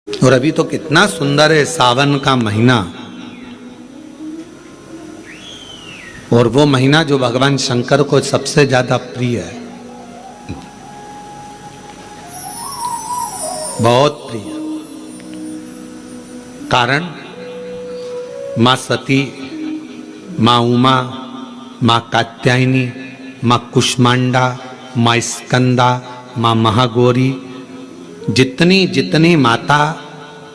और अभी तो कितना सुंदर है सावन का महीना, और वो महीना जो भगवान शंकर को सबसे ज्यादा प्रिय है, बहुत प्रिय। कारण मां सती, मां उमा, मां कात्यायनी, मां कुष्मांडा, मां स्कंदा, मां महागौरी, जितनी जितनी माता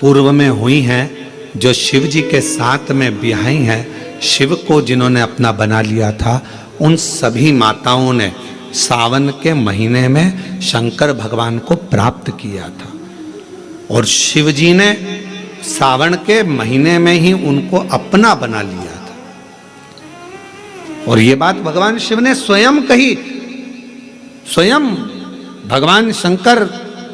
पूर्व में हुई हैं, जो शिव जी के साथ में ब्याही हैं, शिव को जिन्होंने अपना बना लिया था, उन सभी माताओं ने सावन के महीने में शंकर भगवान को प्राप्त किया था। और शिव जी ने सावन के महीने में ही उनको अपना बना लिया था। और ये बात भगवान शिव ने स्वयं कही। स्वयं भगवान शंकर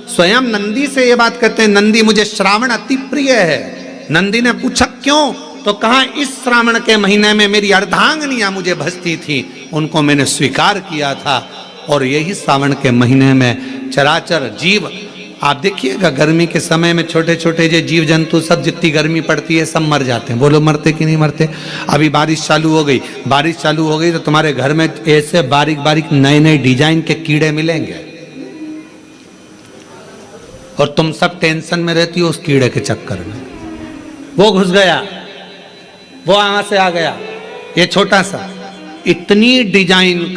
स्वयं नंदी से ये बात कहते हैं, नंदी मुझे श्रावण अति प्रिय है। नंदी ने पूछा क्यों, तो कहा इस श्रावण के महीने में मेरी अर्धांगिनियां मुझे भजती थी, उनको मैंने स्वीकार किया था। और यही सावन के महीने में चराचर जीव, आप देखिएगा गर्मी के समय में छोटे छोटे जो जीव जंतु सब, जितनी गर्मी पड़ती है सब मर जाते हैं। बोलो मरते कि नहीं मरते? अभी बारिश चालू हो गई, बारिश चालू हो गई तो तुम्हारे घर में ऐसे बारीक बारीक नए नए डिजाइन के कीड़े मिलेंगे, और तुम सब टेंशन में रहती हो उस कीड़े के चक्कर में। वो घुस गया, वो वहां से आ गया, ये छोटा सा, इतनी डिजाइन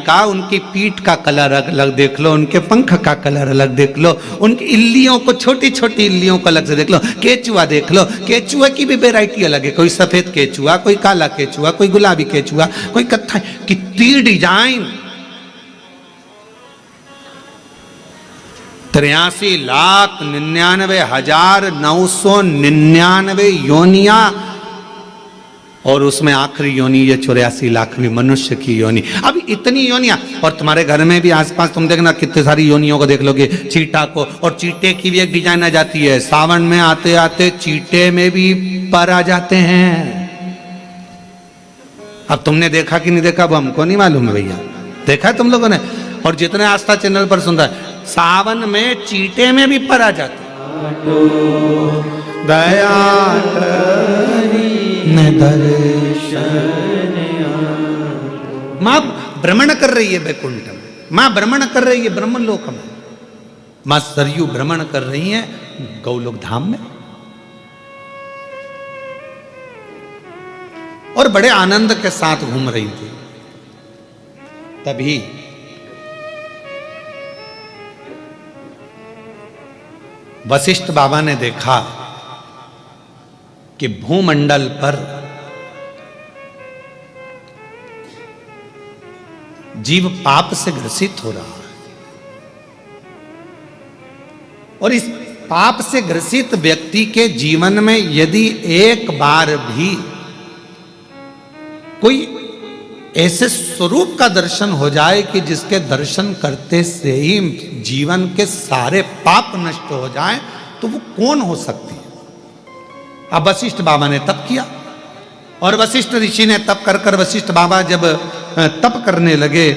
का, उनकी पीठ का कलर अलग देख लो, उनके पंख का कलर अलग देख लो, उनकी इल्लियों को, छोटी छोटी इल्लियों को अलग से देख लो, केचुआ देख लो, केचुआ की भी वैरायटी अलग है, कोई सफेद केचुआ, कोई काला केचुआ, कोई गुलाबी केचुआ, कोई कत्था, कितनी डिजाइन। 83,99,999 योनिया, और उसमें आखिरी योनि ये 84,00,000वीं मनुष्य की योनि। अब इतनी योनियां, और तुम्हारे घर में भी आसपास तुम देखना कितने सारी योनियों को देख लोगे, चीटा को, और चीटे की भी एक डिजाइन आ जाती है। सावन में आते आते चीटे में भी पर आ जाते हैं। अब तुमने देखा कि नहीं देखा वो हमको नहीं मालूम है भैया, देखा है तुम लोगों ने? और जितने आस्था चैनल पर सुन रहा है, सावन में चीटे में भी पर आ जाते। दया मां भ्रमण कर रही है वैकुंठ में, मां भ्रमण कर रही है ब्रह्मलोक में, मां सरयू भ्रमण कर रही है गौलोक धाम में। और बड़े आनंद के साथ घूम रही थी। तभी वशिष्ठ बाबा ने देखा कि भूमंडल पर जीव पाप से ग्रसित हो रहा है, और इस पाप से ग्रसित व्यक्ति के जीवन में यदि एक बार भी कोई ऐसे स्वरूप का दर्शन हो जाए कि जिसके दर्शन करते से ही जीवन के सारे पाप नष्ट हो जाएं, तो वो कौन हो सकती है? अब वशिष्ठ बाबा ने तप किया, और वशिष्ठ ऋषि ने तप कर कर, वशिष्ठ बाबा जब तप करने लगे,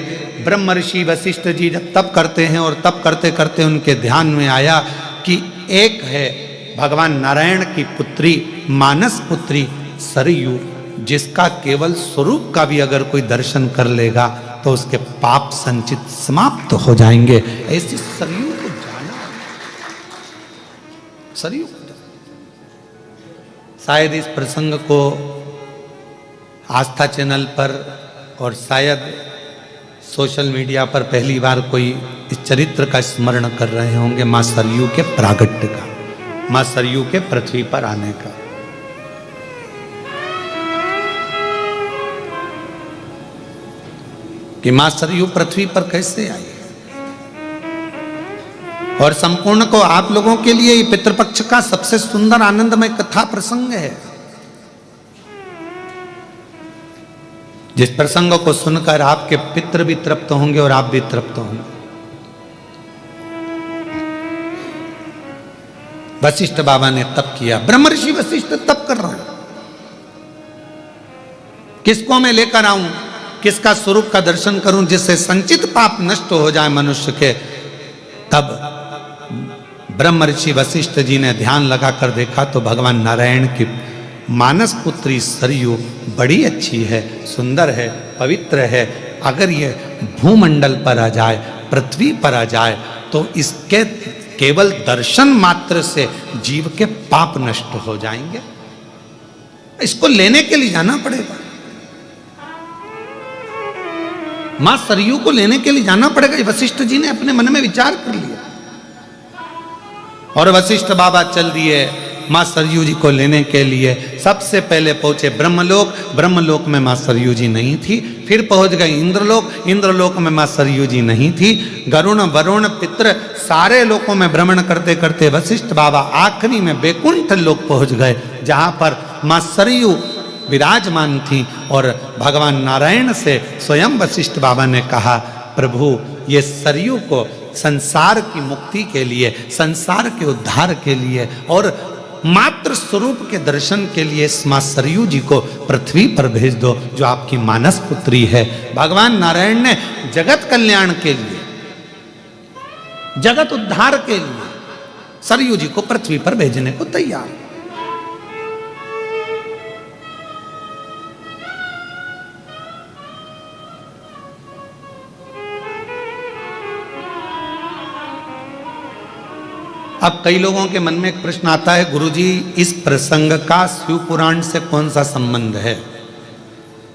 ब्रह्म ऋषि वशिष्ठ जी जब तप करते हैं, और तप करते करते उनके ध्यान में आया कि एक है भगवान नारायण की पुत्री, मानस पुत्री सरयू, जिसका केवल स्वरूप का भी अगर कोई दर्शन कर लेगा तो उसके पाप संचित समाप्त हो जाएंगे। ऐसी सरयू को जाना, सरयू शायद इस प्रसंग को आस्था चैनल पर और शायद सोशल मीडिया पर पहली बार कोई इस चरित्र का स्मरण कर रहे होंगे, मां सरयू के प्रागट्य का, मां सरयू के पृथ्वी पर आने का। कि मां सरयू पृथ्वी पर कैसे आई। और संपूर्ण को आप लोगों के लिए ये पितृपक्ष का सबसे सुंदर आनंदमय कथा प्रसंग है, जिस प्रसंग को सुनकर आपके पितृ भी तृप्त होंगे और आप भी तृप्त होंगे। वशिष्ठ बाबा ने तप किया, ब्रह्म ऋषि वशिष्ठ तप कर रहे हैं, किसको मैं लेकर आऊं, किसका स्वरूप का दर्शन करूं जिससे संचित पाप नष्ट हो जाए मनुष्य के। तब ब्रह्म ऋषि वशिष्ठ जी ने ध्यान लगाकर देखा तो भगवान नारायण की मानस पुत्री सरयू बड़ी अच्छी है, सुंदर है, पवित्र है। अगर ये भूमंडल पर आ जाए, पृथ्वी पर आ जाए, तो इसके केवल दर्शन मात्र से जीव के पाप नष्ट हो जाएंगे। इसको लेने के लिए जाना पड़ेगा, मां सरयू को लेने के लिए जाना पड़ेगा। वशिष्ठ जी ने अपने मन में विचार कर लिया और वशिष्ठ बाबा चल दिए मां सरयू जी को लेने के लिए। सबसे पहले पहुंचे ब्रह्मलोक, ब्रह्मलोक में मां सरयू जी नहीं थी। फिर पहुंच गए इंद्रलोक, इंद्रलोक में मां सरयू जी नहीं थी। गरुण वरुण पितृ सारे लोकों में भ्रमण करते करते वशिष्ठ बाबा आखिरी में बैकुंठ लोक पहुंच गए, जहां पर मां सरयू विराजमान थी। और भगवान नारायण से स्वयं वशिष्ठ बाबा ने कहा, प्रभु ये सरयू को संसार की मुक्ति के लिए, संसार के उद्धार के लिए और मात्र स्वरूप के दर्शन के लिए इस मां सरयू जी को पृथ्वी पर भेज दो, जो आपकी मानस पुत्री है। भगवान नारायण ने जगत कल्याण के लिए, जगत उद्धार के लिए सरयू जी को पृथ्वी पर भेजने को तैयार। अब कई लोगों के मन में एक प्रश्न आता है, गुरुजी इस प्रसंग का शिव पुराण से कौन सा संबंध है?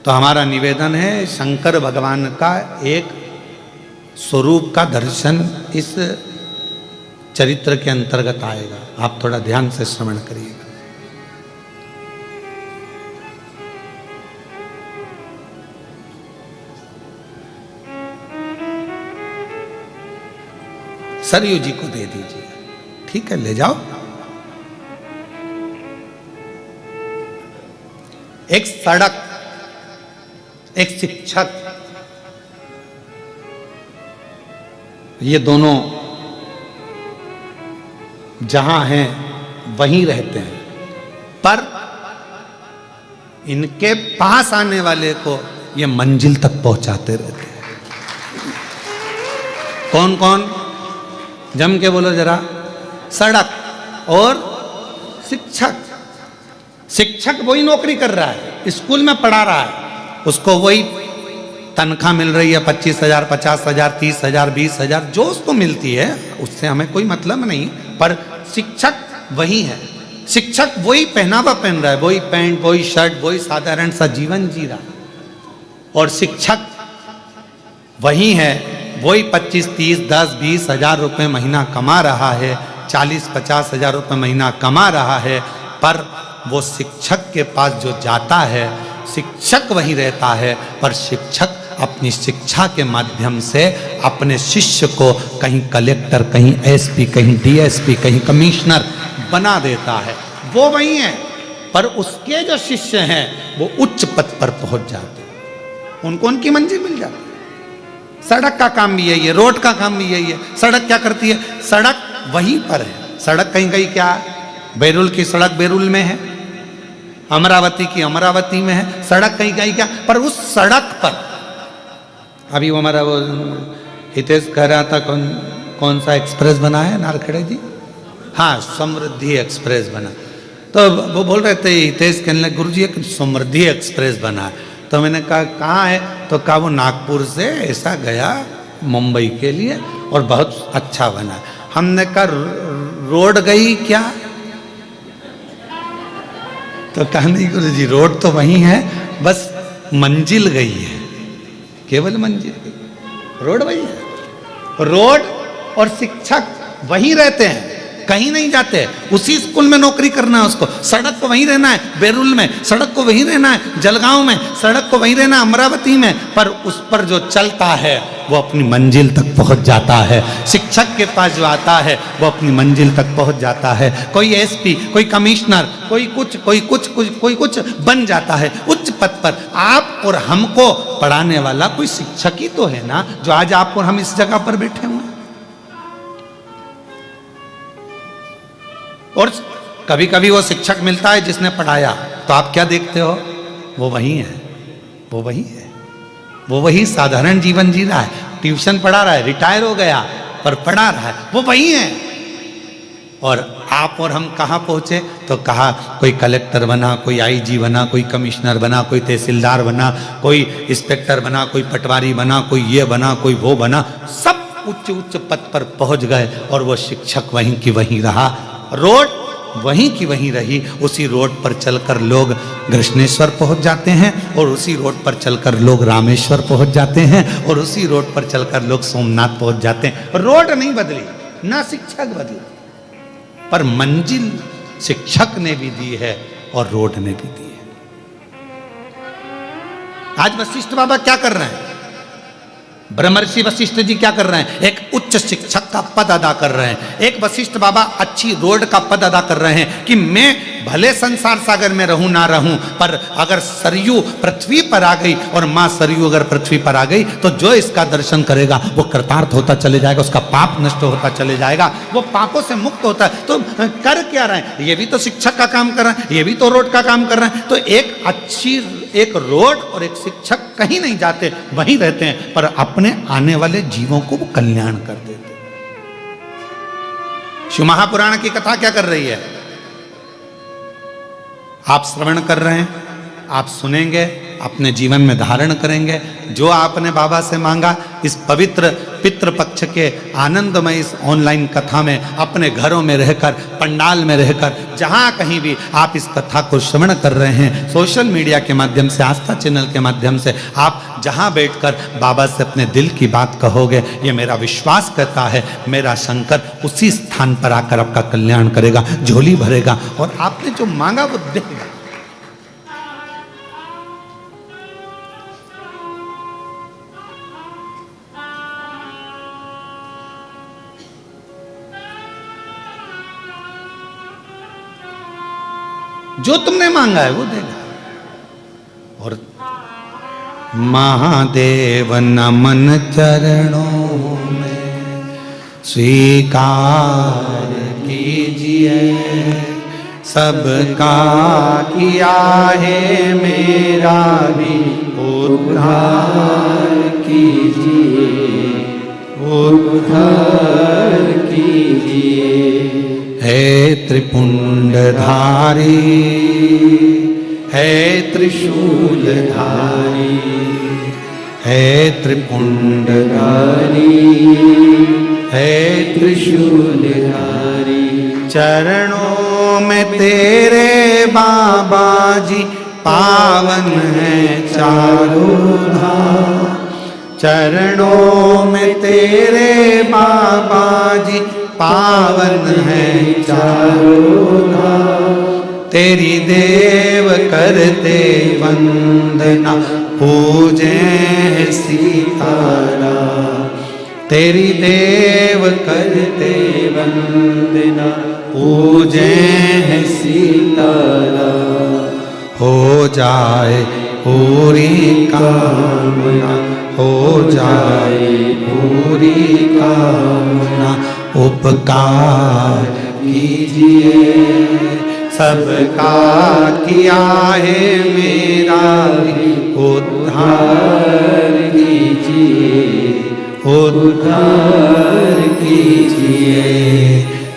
तो हमारा निवेदन है, शंकर भगवान का एक स्वरूप का दर्शन इस चरित्र के अंतर्गत आएगा। आप थोड़ा ध्यान से श्रवण करिएगा। सरयू जी को दे दीजिए, ठीक है, ले जाओ। एक सड़क, एक शिक्षक, ये दोनों जहां हैं वहीं रहते हैं, पर इनके पास आने वाले को ये मंजिल तक पहुंचाते रहते हैं। कौन कौन? जम के बोलो जरा। सड़क और शिक्षक। शिक्षक वही नौकरी कर रहा है, स्कूल में पढ़ा रहा है, उसको वही तनख्वाह मिल रही है, 25,000, 50,000, 30,000, 20,000 जो उसको मिलती है, उससे हमें कोई मतलब नहीं। पर शिक्षक वही है, शिक्षक वही पहनावा पहन रहा है, वही पैंट, वही शर्ट, वही साधारण सा जीवन जी रहा है। और शिक्षक वही है, वही 25, 30, 10, 20 हजार रुपये महीना कमा रहा है, 40, 50 हजार रुपये महीना कमा रहा है। पर वो शिक्षक के पास जो जाता है, शिक्षक वही रहता है, पर शिक्षक अपनी शिक्षा के माध्यम से अपने शिष्य को कहीं कलेक्टर, कहीं एसपी, कहीं डीएसपी, कहीं कमिश्नर बना देता है। वो वही है, पर उसके जो शिष्य हैं वो उच्च पद पर पहुंच जाते हैं, उनको उनकी मंजिल मिल जाती है। सड़क का काम भी यही है, रोड का काम भी यही है। सड़क क्या करती है? सड़क वहीं पर है। सड़क कहीं कहीं क्या है? बैरुल की सड़क बैरुल में है, अमरावती की अमरावती में है। सड़क कहीं कहीं क्या, पर उस सड़क पर अभी वो हमारा वो हितेश कह रहा था, कौन सा एक्सप्रेस बना है नारखेड़े जी? हाँ, समृद्धि एक्सप्रेस बना। तो वो बोल रहे थे हितेश, कहने लगे गुरुजी एक समृद्धि एक्सप्रेस बना है। तो मैंने कहा कहाँ है? तो कहा वो नागपुर से ऐसा गया मुंबई के लिए और बहुत अच्छा बना। हमने कहा रोड गई क्या? तो कहा नहीं गुरुजी रोड तो वही है, बस मंजिल गई है, केवल मंजिल गई, रोड वही है। रोड और शिक्षक वहीं रहते हैं, कहीं नहीं जाते। उसी स्कूल में नौकरी करना है उसको, सड़क को वहीं रहना है बैरुल में, सड़क को वहीं रहना है जलगांव में, सड़क को वहीं रहना है अमरावती में, पर उस पर जो चलता है वो अपनी मंजिल तक पहुंच जाता है। शिक्षक के पास जो आता है वो अपनी मंजिल तक पहुंच जाता है। कोई एसपी, कोई कमिश्नर, कोई कुछ बन जाता है उच्च पद पर। आप और हमको पढ़ाने वाला कोई शिक्षक ही तो है ना, जो आज आप और हम इस जगह पर बैठे हुए हैं। और कभी कभी वो शिक्षक मिलता है जिसने पढ़ाया, तो आप क्या देखते हो? वो वही है, वो वही है, वो वही साधारण जीवन जी रहा है, ट्यूशन पढ़ा रहा है, रिटायर हो गया पर पढ़ा रहा है, वो वही है। और आप और हम कहाँ पहुँचे? तो कहा कोई कलेक्टर बना, कोई आईजी बना, कोई कमिश्नर बना, कोई तहसीलदार बना, कोई इंस्पेक्टर बना, कोई पटवारी बना, कोई ये बना, कोई वो बना, सब उच्च उच्च पद पर पहुंच गए और वो शिक्षक वहीं की वहीं रहा, रोड वहीं की वहीं रही। उसी रोड पर चलकर लोग कृष्णेश्वर पहुंच जाते हैं और उसी रोड पर चलकर लोग रामेश्वर पहुंच जाते हैं और उसी रोड पर चलकर लोग सोमनाथ पहुंच जाते हैं। रोड नहीं बदली, ना शिक्षक बदला, पर मंजिल शिक्षक ने भी दी है और रोड ने भी दी है। आज वशिष्ठ बाबा क्या कर रहे हैं? ब्रह्मर्षि वशिष्ठ जी क्या कर रहे हैं? एक उच्च शिक्षक का पद अदा कर रहे हैं। एक वशिष्ठ बाबा अच्छी रोड का पद अदा कर रहे हैं कि मैं भले संसार सागर में रहूं ना रहूं, पर अगर सरयू पृथ्वी पर आ गई और मां सरयू अगर पृथ्वी पर आ गई तो जो इसका दर्शन करेगा वो कृतार्थ होता चले जाएगा, उसका पाप नष्ट होता चले जाएगा, वो पापों से मुक्त होता है। तो कर क्या रहे हैं? ये भी तो शिक्षक का काम कर रहे हैं, ये भी तो रोड का काम कर रहे हैं। तो एक रोड और एक शिक्षक कहीं नहीं जाते, वहीं रहते हैं, पर अपने आने वाले जीवों को वो कल्याण कर देते। शिव महापुराण की कथा क्या कर रही है? आप श्रवण कर रहे हैं, आप सुनेंगे, अपने जीवन में धारण करेंगे। जो आपने बाबा से मांगा इस पवित्र पितृपक्ष के आनंदमय इस ऑनलाइन कथा में, अपने घरों में रहकर, पंडाल में रहकर, जहां कहीं भी आप इस कथा को श्रवण कर रहे हैं, सोशल मीडिया के माध्यम से, आस्था चैनल के माध्यम से, आप जहां बैठकर बाबा से अपने दिल की बात कहोगे, ये मेरा विश्वास कहता है मेरा शंकर उसी स्थान पर आकर आपका कल्याण करेगा, झोली भरेगा और आपने जो मांगा वो देगा। जो तुमने मांगा है वो देगा। और महादेव नमन चरणों में स्वीकार कीजिए, सबका किया है मेरा भी उद्धार कीजिए, उद्धार कीजिए। है त्रिपुंडधारी, है त्रिशूलधारी, है त्रिपुंडधारी, है त्रिशूलधारी। चरणों में तेरे बाबा जी पावन है चारों धाम, चरणों में तेरे बाबा जी पावन है चारों धाम। तेरी देव करते वंदना पूजे सीताराम, तेरी देव करते वंदना पूजे सीताराम। हो जाए पूरी कामना, हो जाए पूरी कामना, उपकार कीजिए, सबका किया है मेरा उद्धार कीजिए, उद्धार कीजिए।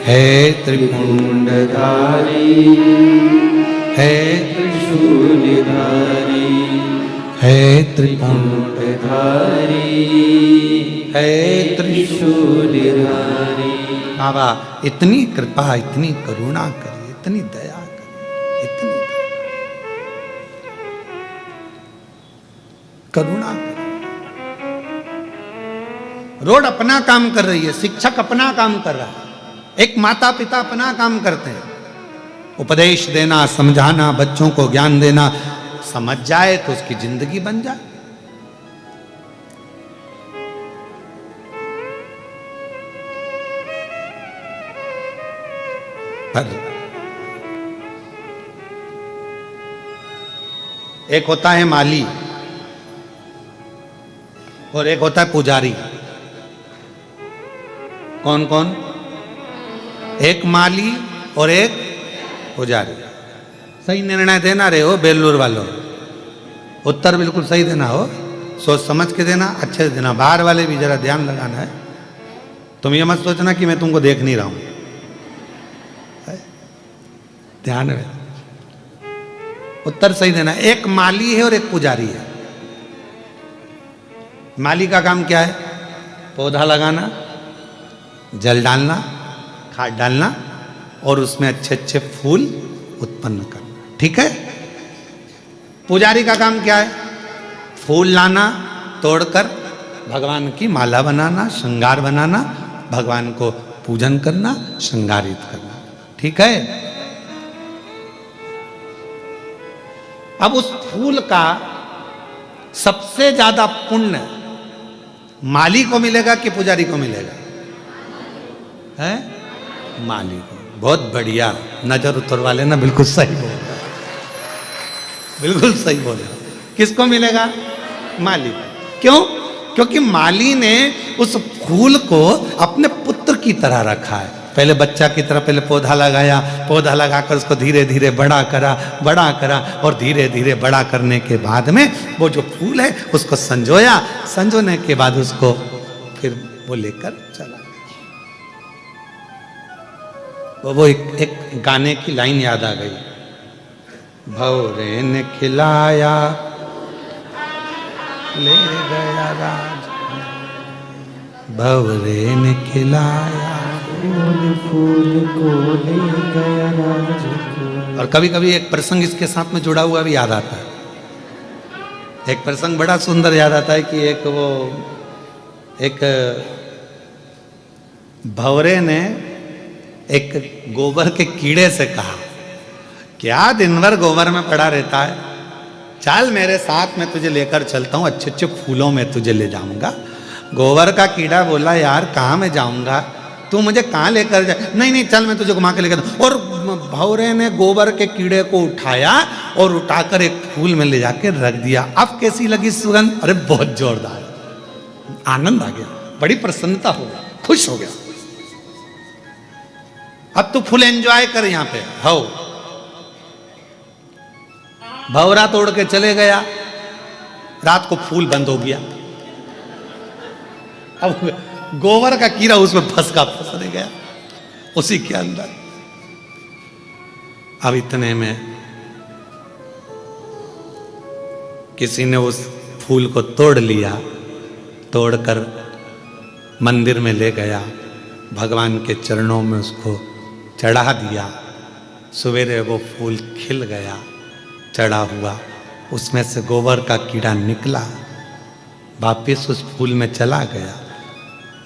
है त्रिपुंडधारी, है त्रिशूलधारी, है त्रिपुंडधारी, है त्रिशूलधारी। बाबा इतनी कृपा, इतनी करुणा करिए, इतनी दया करिए, इतनी करुणा करिए। रोड अपना काम कर रही है, शिक्षक अपना काम कर रहा है, एक माता पिता अपना काम करते हैं, उपदेश देना, समझाना, बच्चों को ज्ञान देना। समझ जाए तो उसकी जिंदगी बन जाए। पर एक होता है माली और एक होता है पुजारी। कौन कौन? एक माली और एक पुजारी। सही निर्णय देना रे हो बेलूर वालों, उत्तर बिल्कुल सही देना हो, सोच समझ के देना, अच्छे से देना। बाहर वाले भी जरा ध्यान लगाना है। तुम ये मत सोचना कि मैं तुमको देख नहीं रहा हूं। ध्यान में उत्तर सही देना। एक माली है और एक पुजारी है। माली का काम क्या है? पौधा लगाना, जल डालना, खाद डालना और उसमें अच्छे अच्छे फूल उत्पन्न करना, ठीक है। पुजारी का काम क्या है? फूल लाना, तोड़कर भगवान की माला बनाना, श्रृंगार बनाना, भगवान को पूजन करना, श्रृंगारित करना, ठीक है। अब उस फूल का सबसे ज्यादा पुण्य माली को मिलेगा कि पुजारी को मिलेगा? है माली को। बहुत बढ़िया, नजर उतर वाले ना, बिल्कुल सही बोल रहे, बिल्कुल सही बोले। किसको मिलेगा? माली को। क्यों? क्योंकि माली ने उस फूल को अपने पुत्र की तरह रखा है। पहले बच्चा की तरह पहले पौधा लगाया, पौधा लगाकर उसको धीरे धीरे बड़ा करा और धीरे धीरे बड़ा करने के बाद में वो जो फूल है उसको संजोया, संजोने के बाद उसको फिर वो लेकर चला। वो एक गाने की लाइन याद आ गई, भंवरे ने खिलाया ले गया राज, भंवरे ने खिलाया फूल को ले गया राज। और कभी कभी एक प्रसंग इसके साथ में जुड़ा हुआ भी याद आता है। एक प्रसंग बड़ा सुंदर याद आता है कि एक भंवरे ने एक गोबर के कीड़े से कहा, क्या दिन भर गोबर में पड़ा रहता है, चल मेरे साथ में तुझे लेकर चलता हूँ, अच्छे अच्छे फूलों में तुझे ले जाऊंगा। गोबर का कीड़ा बोला, यार कहाँ मैं जाऊंगा, तू मुझे कहाँ लेकर जाए? नहीं चल मैं तुझे घुमा के लेकर। और भंवरे ने गोबर के कीड़े को उठाया और उठाकर एक फूल में ले जाकर रख दिया। अब कैसी लगी सुगंध? अरे बहुत जोरदार, आनंद आ गया, बड़ी प्रसन्नता हो गई, खुश हो गया। अब तू फुल एंजॉय कर यहाँ पे। हो भंवरा तोड़ के चले गया, रात को फूल बंद हो गया। अब गोबर का कीड़ा उसमें फंस रह गया उसी के अंदर। अब इतने में किसी ने उस फूल को तोड़ लिया, तोड़कर मंदिर में ले गया, भगवान के चरणों में उसको चढ़ा दिया। सवेरे वो फूल खिल गया, चढ़ा हुआ, उसमें से गोबर का कीड़ा निकला, वापिस उस फूल में चला गया।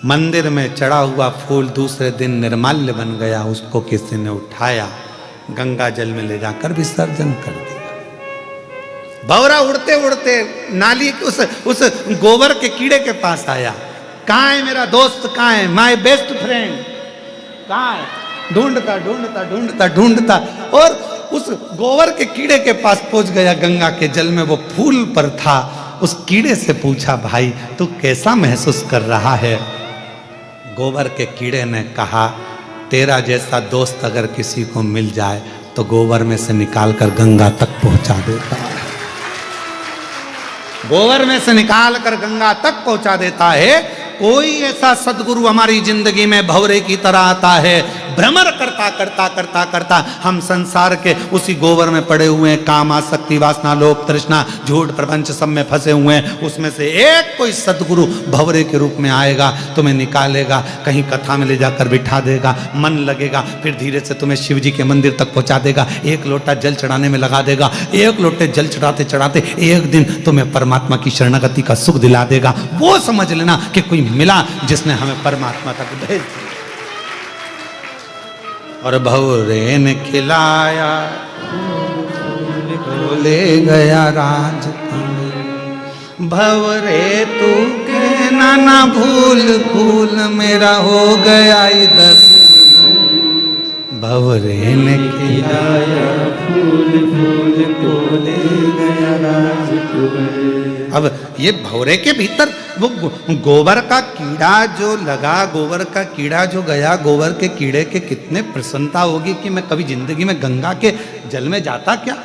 मंदिर में चढ़ा हुआ फूल दूसरे दिन निर्माल्य बन गया, उसको किसी ने उठाया, गंगा जल में ले जाकर विसर्जन कर दिया। भंवरा उड़ते उड़ते नाली उस गोबर के कीड़े के पास आया, कहाँ है मेरा दोस्त, कहाँ है माय बेस्ट फ्रेंड, कहाँ है? ढूंढता ढूंढता ढूंढता ढूंढता और उस गोबर के कीड़े के पास पहुंच गया, गंगा के जल में वो फूल पर था। उस कीड़े से पूछा, भाई तू कैसा महसूस कर रहा है? गोबर के कीड़े ने कहा, तेरा जैसा दोस्त अगर किसी को मिल जाए तो गोबर में से निकालकर गंगा तक पहुंचा देता है, गोबर में से निकाल कर गंगा तक पहुंचा देता है। कोई ऐसा सदगुरु हमारी जिंदगी में भंवरे की तरह आता है, भ्रमर करता करता करता करता हम संसार के उसी गोबर में पड़े हुए हैं, काम आसक्ति वासना लोभ तृष्णा झूठ प्रपंच सब में फंसे हुए हैं। उसमें से एक कोई सदगुरु भंवरे के रूप में आएगा, तुम्हें निकालेगा, कहीं कथा में ले जाकर बिठा देगा, मन लगेगा, फिर धीरे से तुम्हें शिव जी के मंदिर तक पहुंचा देगा, एक लोटा जल चढ़ाने में लगा देगा, एक लोटे जल चढ़ाते चढ़ाते एक दिन तुम्हें परमात्मा की शरणागति का सुख दिला देगा। वो समझ लेना कि कोई मिला जिसने हमें परमात्मा तक भेज दिया। और भंवरे ने खिलाया ले गया राज, भंवरे तू के नाना भूल भूल मेरा हो गया इधर, भंवरे ने खिलाया फूल फूल को ले गया राज। अब ये भंवरे के भीतर वो गोबर का कीड़ा जो लगा, गोबर का कीड़ा जो गया, गोबर के कीड़े के कितने प्रसन्नता होगी कि मैं कभी जिंदगी में गंगा के जल में जाता क्या,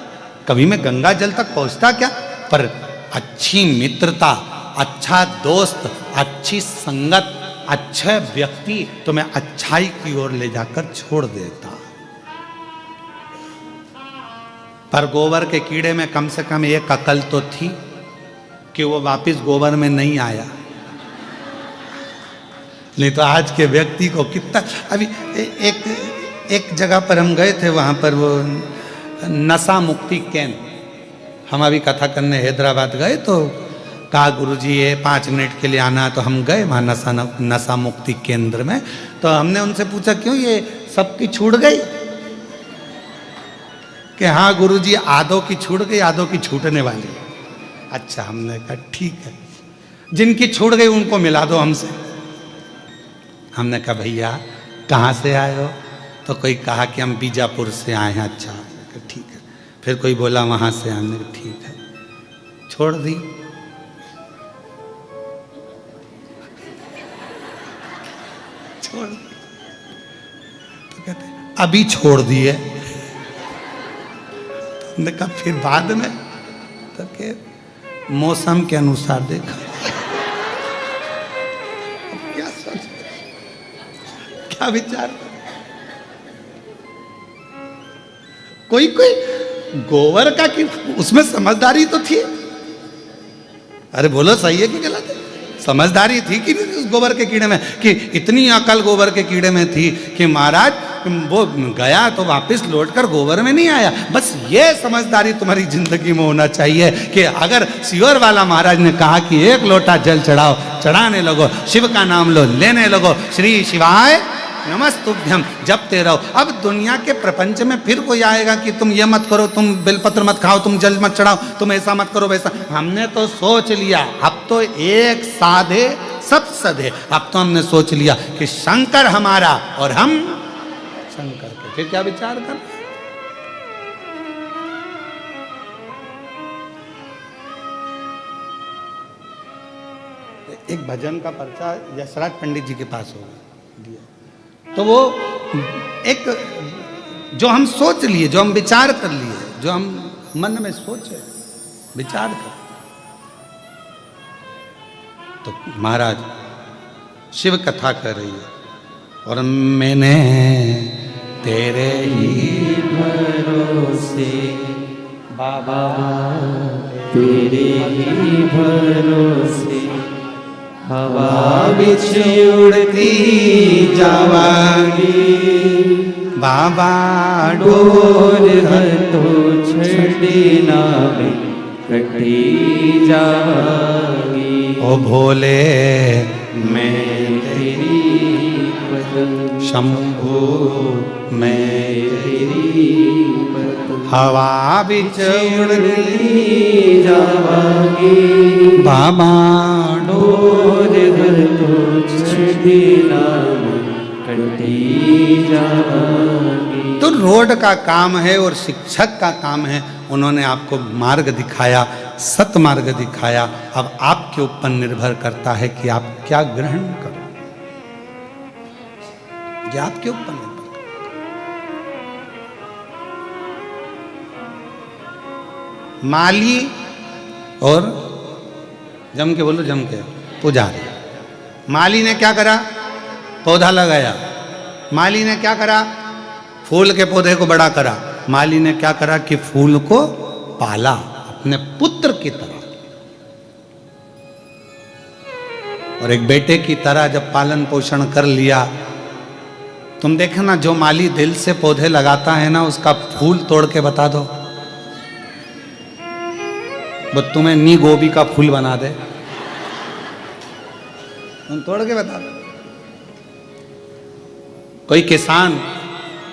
कभी मैं गंगा जल तक पहुंचता क्या। पर अच्छी मित्रता, अच्छा दोस्त, अच्छी संगत, अच्छे व्यक्ति तुम्हें अच्छाई की ओर ले जाकर छोड़ देता। पर गोबर के कीड़े में कम से कम एक अकल तो थी कि वो वापस गोबर में नहीं आया। नहीं तो आज के व्यक्ति को कितना, अभी एक जगह पर हम गए थे, वहाँ पर वो नशा मुक्ति केंद्र, हम अभी कथा करने हैदराबाद गए तो कहा गुरुजी ये 5 मिनट के लिए आना है, तो हम गए वहाँ नशा मुक्ति केंद्र में। तो हमने उनसे पूछा क्यों ये सबकी छूट गई? कि हाँ गुरुजी आधों की छूट गई, आधों की छूटने वाली। अच्छा, हमने कहा ठीक है, जिनकी छूट गई उनको मिला दो हमसे। हमने कहा भैया कहाँ से आए हो? तो कोई कहा कि हम बीजापुर से आए हैं। अच्छा ठीक है। फिर कोई बोला वहाँ से, हमने कहा ठीक है, छोड़ दी। छोड़ दी तो कहते अभी छोड़ दिए। हमने कहा फिर बाद में? तो के मौसम के अनुसार देखा। क्या सोच, क्या विचार? कोई गोबर का कि उसमें समझदारी तो थी। अरे बोलो सही है कि गलत है? समझदारी थी कि नहीं उस गोबर के कीड़े में? कि इतनी अकल गोबर के कीड़े में थी कि महाराज वो गया तो वापस लौटकर गोबर में नहीं आया। बस ये समझदारी तुम्हारी जिंदगी में होना चाहिए कि अगर सियोर वाला महाराज ने कहा कि 1 लोटा जल चढ़ाओ, चढ़ाने लगो, शिव का नाम लो, लेने लगो, श्री शिवाय नमस्तुभ्यम जपते रहो। अब दुनिया के प्रपंच में फिर कोई आएगा कि तुम ये मत करो, तुम बेलपत्र मत खाओ, तुम जल मत चढ़ाओ, तुम ऐसा मत करो वैसा। हमने तो सोच लिया, अब तो एक साधे सब सधे। अब तो हमने सोच लिया कि शंकर हमारा और हम शंकर के। फिर क्या विचार कर? एक भजन का पर्चा यशराज पंडित जी के पास होगा दिया, तो वो एक जो हम सोच लिए, जो हम विचार कर लिए, जो हम मन में सोचे विचार कर, तो महाराज शिव कथा कर रही है और मैंने तेरे ही भरोसे बाबा, तेरे ही भरोसे हवा बिछ उड़ती जावांगी, बाबा डोर हर तो छड़ी ना में कटी जावांगी। ओ भोले मैं तेरी पदम शंभु मैं तेरी पदम हवा बिच उड़ती जावांगी, बाबा डोर हर तो छड़ी ना में कटी जावांगी। तो रोड का काम है और शिक्षक का काम है। उन्होंने आपको मार्ग दिखाया, सत मार्ग दिखाया। अब आपके ऊपर निर्भर करता है कि आप क्या ग्रहण करो। ये आपके ऊपर निर्भर करता है। माली और जम के बोलो, जम के पुजारी। माली ने क्या करा? पौधा लगाया। माली ने क्या करा? फूल के पौधे को बड़ा करा। माली ने क्या करा कि फूल को पाला अपने पुत्र की तरह, और एक बेटे की तरह जब पालन पोषण कर लिया। तुम देखना, जो माली दिल से पौधे लगाता है ना, उसका फूल तोड़ के बता दो, वो तुम्हें नी गोभी का फूल बना दे। तुम तोड़ के बता दो। कोई किसान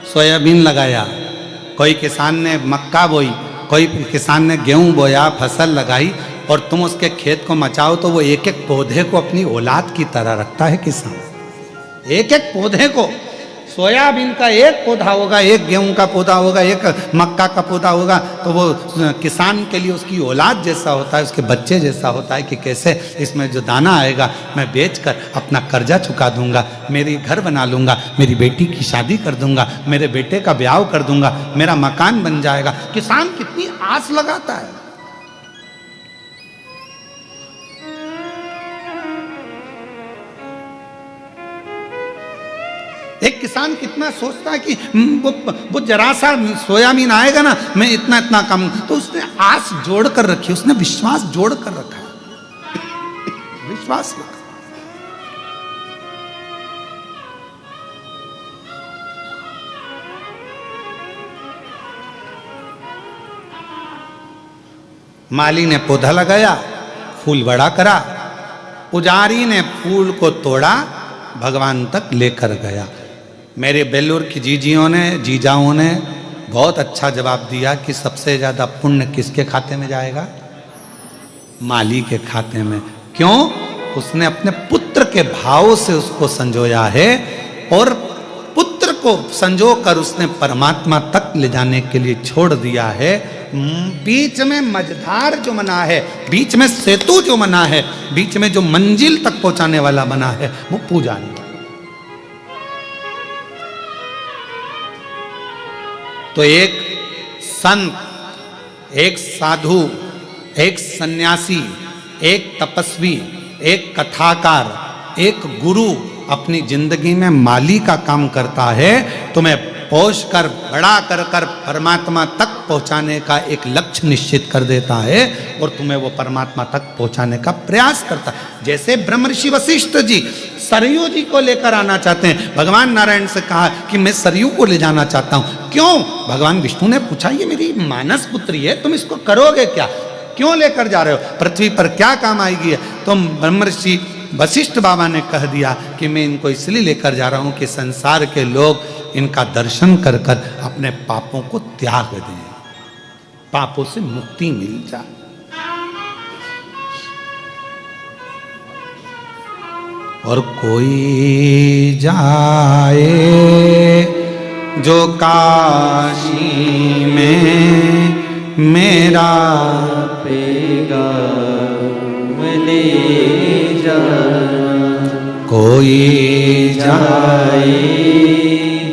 सोयाबीन लगाया, कोई किसान ने मक्का बोई, कोई किसान ने गेहूं बोया, फसल लगाई, और तुम उसके खेत को मचाओ तो वो एक एक पौधे को अपनी औलाद की तरह रखता है किसान। एक एक पौधे को, सोयाबीन का एक पौधा होगा, एक गेहूं का पौधा होगा, एक मक्का का पौधा होगा, तो वो किसान के लिए उसकी औलाद जैसा होता है, उसके बच्चे जैसा होता है कि कैसे इसमें जो दाना आएगा मैं बेचकर अपना कर्जा चुका दूंगा, मेरी घर बना लूंगा, मेरी बेटी की शादी कर दूंगा, मेरे बेटे का ब्याह कर दूंगा, मेरा मकान बन जाएगा। किसान कितनी आस लगाता है। एक किसान कितना सोचता है कि वो जरा सा सोयाबीन आएगा ना, मैं इतना इतना कम, तो उसने आस जोड़ कर रखी, उसने विश्वास जोड़ कर रखा, विश्वास रखा। माली ने पौधा लगाया, फूल बड़ा करा, पुजारी ने फूल को तोड़ा, भगवान तक लेकर गया। मेरे बेल्लूर की जीजाओं ने बहुत अच्छा जवाब दिया कि सबसे ज्यादा पुण्य किसके खाते में जाएगा? माली के खाते में। क्यों? उसने अपने पुत्र के भाव से उसको संजोया है, और पुत्र को संजो कर उसने परमात्मा तक ले जाने के लिए छोड़ दिया है। बीच में मझधार जो बना है, बीच में सेतु जो बना है, बीच में जो मंजिल तक पहुंचाने वाला बना है, वो पूजा नहीं। तो एक संत, एक साधु, एक सन्यासी, एक तपस्वी, एक कथाकार, एक गुरु अपनी जिंदगी में माली का काम करता है, तुम्हें पोष कर बड़ा कर कर परमात्मा तक पहुंचाने का एक लक्ष्य निश्चित कर देता है, और तुम्हें वो परमात्मा तक पहुंचाने का प्रयास करता है। जैसे ब्रह्मर्षि वशिष्ठ जी सरयू जी को लेकर आना चाहते हैं, भगवान नारायण से कहा कि मैं सरयू को ले जाना चाहता हूं। क्यों? भगवान विष्णु ने पूछा, ये मेरी मानस पुत्री है, तुम इसको करोगे क्या? क्यों लेकर जा रहे हो? पृथ्वी पर क्या काम आएगी? तो ब्रह्मर्षि वशिष्ठ बाबा ने कह दिया कि मैं इनको इसलिए लेकर जा रहा हूं कि संसार के लोग इनका दर्शन कर कर अपने पापों को त्याग दें, पापों से मुक्ति मिल जाए। और कोई जाए जो काशी में मेरा पेगा ले जा, कोई जाए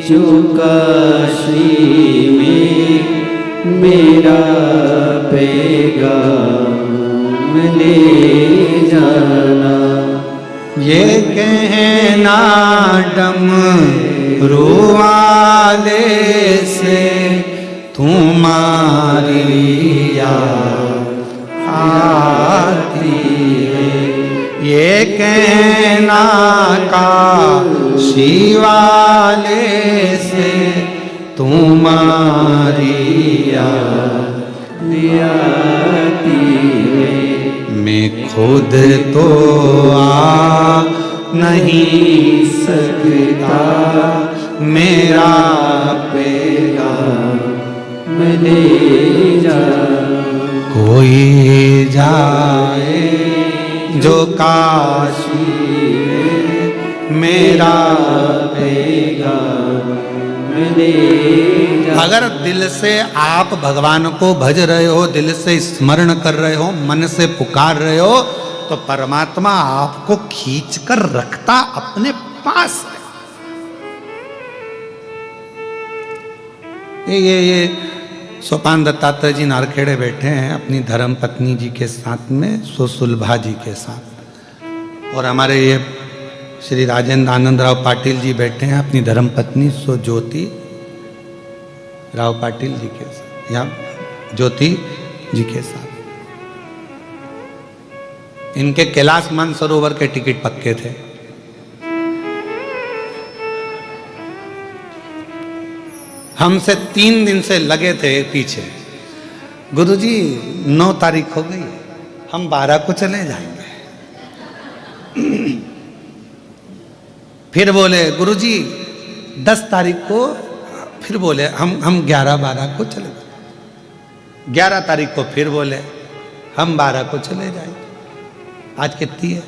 जो काशी में मेरा पैगाम ले जाना। ये कहना डमरू वाले से तुम्हारी याद आती है, ये कहना काशी वाले से तुम्हारी याद आती है। मैं खुद तो आ नहीं सकता, मेरा पैगाम ले जा, कोई जाए जो काशी में मेरा पैगाम ले जा। अगर दिल से आप भगवान को भज रहे हो, दिल से स्मरण कर रहे हो, मन से पुकार रहे हो, तो परमात्मा आपको खींच कर रखता अपने पास है। ये सोपान दत्तात्रेय जी नारखेड़े बैठे हैं अपनी धर्म पत्नी जी के साथ में, सुलभा जी के साथ, और हमारे ये श्री राजेंद्र आनंद राव पाटिल जी बैठे हैं अपनी धर्म पत्नी ज्योति राव पाटिल जी के साथ, या ज्योति जी के साथ। इनके कैलाश मानसरोवर के टिकट पक्के थे। हमसे 3 दिन से लगे थे पीछे, गुरुजी 9 तारीख हो गई, हम 12 को चले जाएंगे। फिर बोले गुरुजी 10 तारीख को, फिर बोले हम 11-12 को चले जाएंगे। 11 तारीख को फिर बोले हम 12 को चले जाएंगे। आज कितनी है?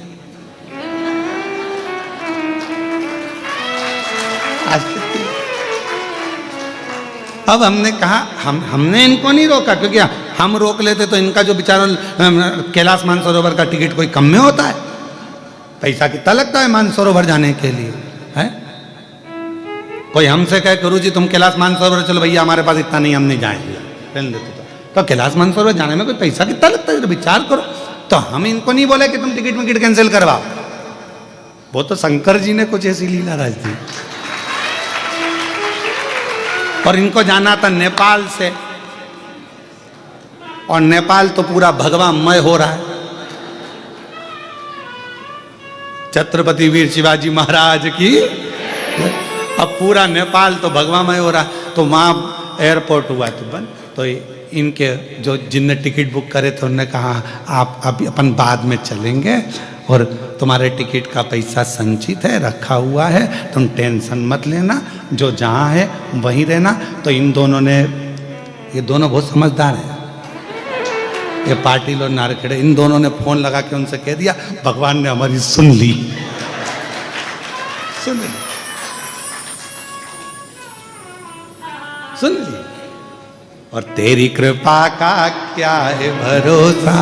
आज कितनी है? अब हमने कहा हमने इनको नहीं रोका, क्योंकि हम रोक लेते तो इनका जो बेचारा कैलाश मानसरोवर का टिकट कोई कम में होता है, पैसा कितना लगता है मानसरोवर जाने के लिए, है? कोई हमसे कहे गुरुजी तुम कैलाश मानसरोवर चलो, भैया हमारे पास इतना नहीं, हम नहीं जाएंगे, पहन देते तो कैलाश मानसरोवर जाने में कोई पैसा कितना लगता है, विचार करो। तो हम इनको नहीं बोले कि तुम टिकट कैंसिल करवाओ, वो तो शंकर जी ने कुछ ऐसी लीला रच दी। और इनको जाना था नेपाल से, और नेपाल तो पूरा भगवामय हो रहा है। छत्रपति वीर शिवाजी महाराज की, अब पूरा नेपाल तो भगवामय हो रहा है। तो वहाँ एयरपोर्ट हुआ तो बंद, तो इनके जो जिनने टिकट बुक करे थे उन्होंने कहा आप अभी अपन बाद में चलेंगे और तुम्हारे टिकट का पैसा संचित है, रखा हुआ है, तुम टेंशन मत लेना, जो जहाँ है वहीं रहना। तो इन दोनों ने, ये दोनों बहुत समझदार हैं, ये पाटिल और नारखेड़े, इन दोनों ने फोन लगा के उनसे कह दिया भगवान ने हमारी सुन ली, सुन ली, सुन ली। और तेरी कृपा का क्या है भरोसा,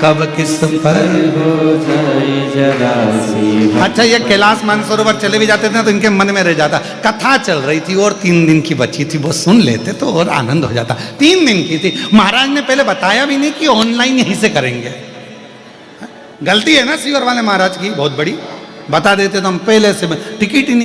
कब किस पर हो जाए जरा सी। अच्छा, ये कैलाश मानसरोवर चले भी जाते थे ना तो इनके मन में रह जाता। कथा चल रही थी और 3 दिन की बची थी, वो सुन लेते तो और आनंद हो जाता। 3 दिन की थी, महाराज ने पहले बताया भी नहीं कि ऑनलाइन यहीं से करेंगे। गलती है ना सीवर वाले महाराज की बहुत बड़ी, बता देते तो हम पहले से टिकट ही नहीं